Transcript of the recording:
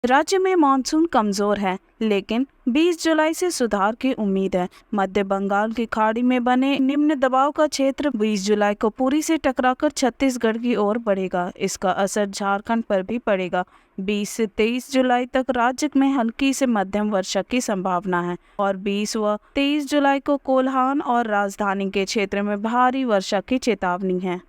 राज्य में मानसून कमजोर है, लेकिन 20 जुलाई से सुधार की उम्मीद है। मध्य बंगाल की खाड़ी में बने निम्न दबाव का क्षेत्र 20 जुलाई को पुरी से टकराकर छत्तीसगढ़ की ओर बढ़ेगा। इसका असर झारखंड पर भी पड़ेगा। 20 से 23 जुलाई तक राज्य में हल्की से मध्यम वर्षा की संभावना है और 20 व 23 जुलाई को कोल्हान और राजधानी के क्षेत्र में भारी वर्षा की चेतावनी है।